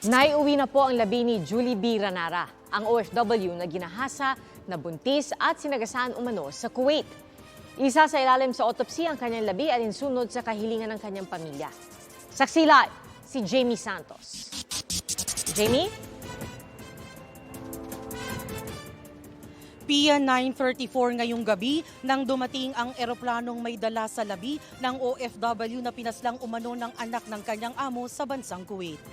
Naiuwi na po ang labi ni Julie B. Ranara, ang OFW na ginahasa, nabuntis at sinagasaan umano sa Kuwait. Isa sa ilalim sa autopsy ang kanyang labi alinsunod sa kahilingan ng kanyang pamilya. Saksi live, si Jamie Santos. Jamie? PIA 9:34 ngayong gabi nang dumating ang eroplanong may dala sa labi ng OFW na pinaslang umano ng anak ng kanyang amo sa bansang Kuwait.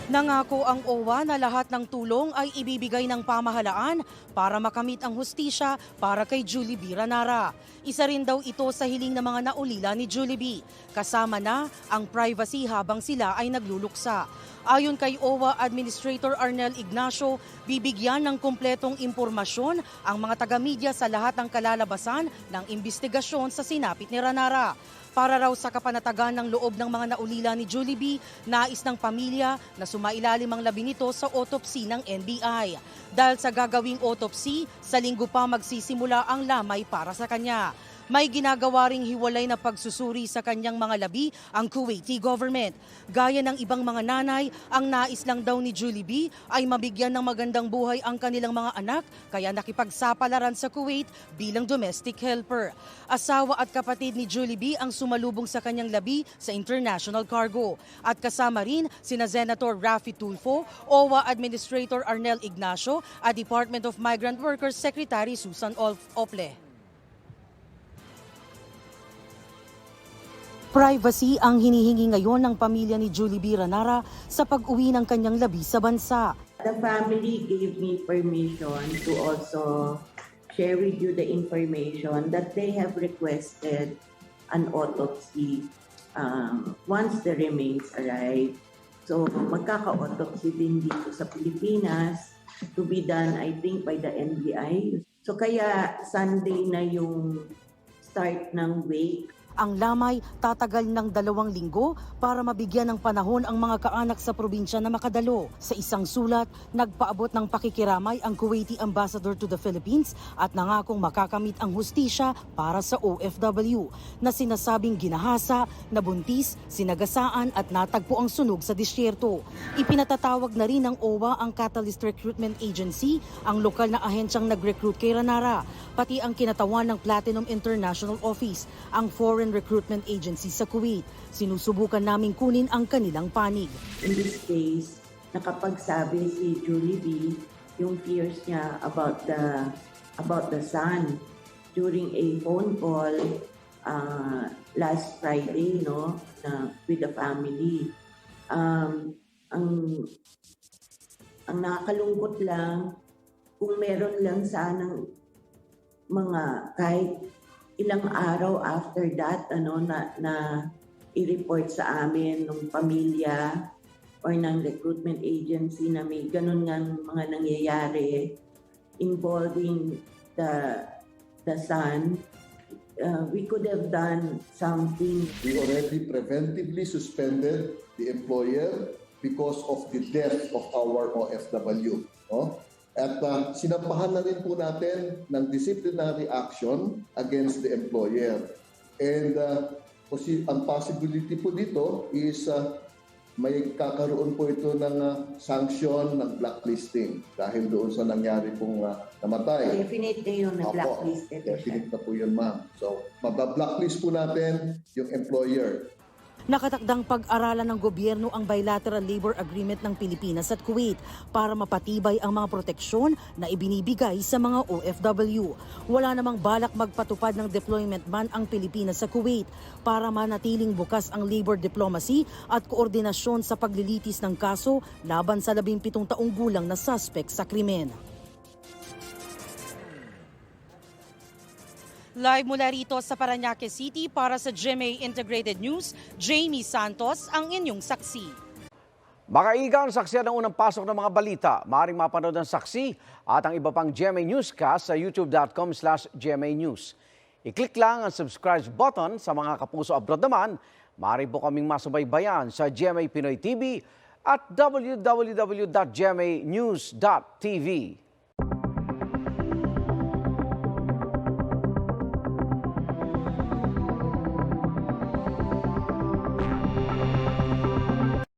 Nangako ang OWA na lahat ng tulong ay ibibigay ng pamahalaan para makamit ang hustisya para kay Julie B. Ranara. Isa rin daw ito sa hiling ng mga naulila ni Julie B. Kasama na ang privacy habang sila ay nagluluksa. Ayon kay OWA Administrator Arnel Ignacio, bibigyan ng kumpletong impormasyon ang mga taga-media sa lahat ng kalalabasan ng investigasyon sa sinapit ni Ranara. Para raw sa kapanatagan ng loob ng mga naulila ni Julie B, nais ng pamilya na sumailalim ang labi nito sa autopsy ng NBI. Dahil sa gagawing autopsy, sa linggo pa magsisimula ang lamay para sa kanya. May ginagawa ring hiwalay na pagsusuri sa kanyang mga labi ang Kuwaiti government. Gaya ng ibang mga nanay, ang nais lang daw ni Julie B ay mabigyan ng magandang buhay ang kanilang mga anak, kaya nakipagsapalaran sa Kuwait bilang domestic helper. Asawa at kapatid ni Julie B ang sumalubong sa kanyang labi sa international cargo. At kasama rin sina Senator Raffy Tulfo, OWA Administrator Arnel Ignacio at Department of Migrant Workers Secretary Susan Ople. Privacy ang hinihingi ngayon ng pamilya ni Julie B. Ranara sa pag-uwi ng kanyang labi sa bansa. The family gave me permission to also share with you the information that they have requested an autopsy once the remains arrive. So magkaka-autopsy din dito sa Pilipinas to be done, I think, by the NBI. So kaya Sunday na yung start ng wake. Ang lamay tatagal ng 2 linggo para mabigyan ng panahon ang mga kaanak sa probinsya na makadalo. Sa isang sulat, nagpaabot ng pakikiramay ang Kuwaiti Ambassador to the Philippines at nangakong makakamit ang hustisya para sa OFW na sinasabing ginahasa, nabuntis, sinagasaan at natagpo ang sunog sa disyerto. Ipinatatawag na rin ng OWA ang Catalyst Recruitment Agency, ang lokal na ahensyang nag-recruit kay Ranara, pati ang kinatawan ng Platinum International Office, ang foreign recruitment agency sa Kuwait. Sinusubukan naming kunin ang kanilang panig. In this case, nakapagsabi si Julie B yung fears niya about the son during a phone call last Friday, no, with the family. Ang nakakalungkot lang kung meron lang sanang mga kahit ilang araw after that na i-report sa amin ng pamilya or ng recruitment agency na may ganun nga mga nangyayari involving the son, we could have done something. We already preventively suspended the employer because of the death of our OFW. No? At sinampahan na rin po natin ng disciplinary action against the employer. And ang possibility po dito is may kakaroon po ito ng sanction ng blacklisting dahil doon sa nangyari pong namatay. Definitely yung na-blacklisted. Definite na po yun, ma'am. So, mabablacklist po natin yung employer. Nakatakdang pag-aralan ng gobyerno ang bilateral labor agreement ng Pilipinas at Kuwait para mapatibay ang mga proteksyon na ibinibigay sa mga OFW. Wala namang balak magpatupad ng deployment ban ang Pilipinas sa Kuwait para manatiling bukas ang labor diplomacy at koordinasyon sa paglilitis ng kaso laban sa 17 taong gulang na suspect sa krimen. Live mula rito sa Parañaque City para sa GMA Integrated News, Jamie Santos ang inyong saksi. Makaiga ang saksiyan ng unang pasok ng mga balita. Maaaring mapanood ang saksi at ang iba pang GMA Newscast sa youtube.com/GMA News. I-click lang ang subscribe button sa mga kapuso abroad naman. Maaari po kaming masubaybayan sa GMA Pinoy TV at www.gmanews.tv.